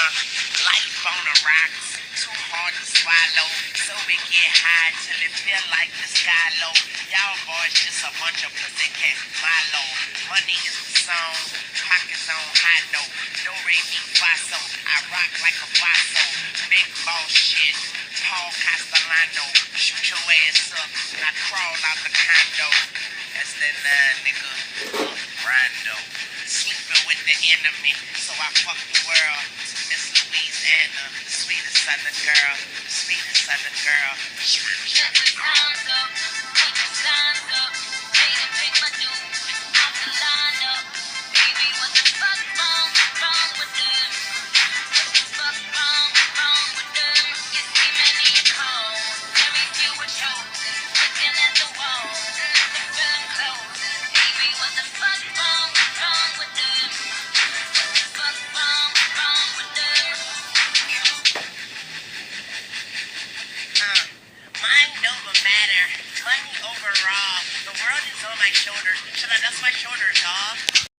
Life on the rocks, too hard to swallow. So we get high till it feel like the sky low. Y'all boys just a bunch of pussycat Milo. Money is the song, pockets on high note. Do re mi fa so, I rock like a vaso. Big boss shit, Paul Castellano. Shoot your ass up, and I crawl out the condo. That's that nigga, Rondo. Sleeping with the enemy, so I fuck the world. To Miss Louisiana, the sweetest southern girl, the sweetest southern girl. Shut the sounds up, put the signs up, made him pick my dude off the lineup. Baby, what the fuck wrong with them? What the fuck wrong with them? You see many calls, very few were chosen. Looking at the wall, the film closes. Baby, what the fuck wrong with them? What the fuck wrong with them? Mind over matter, money overall. The world is on my shoulders. Should I dust my shoulders off?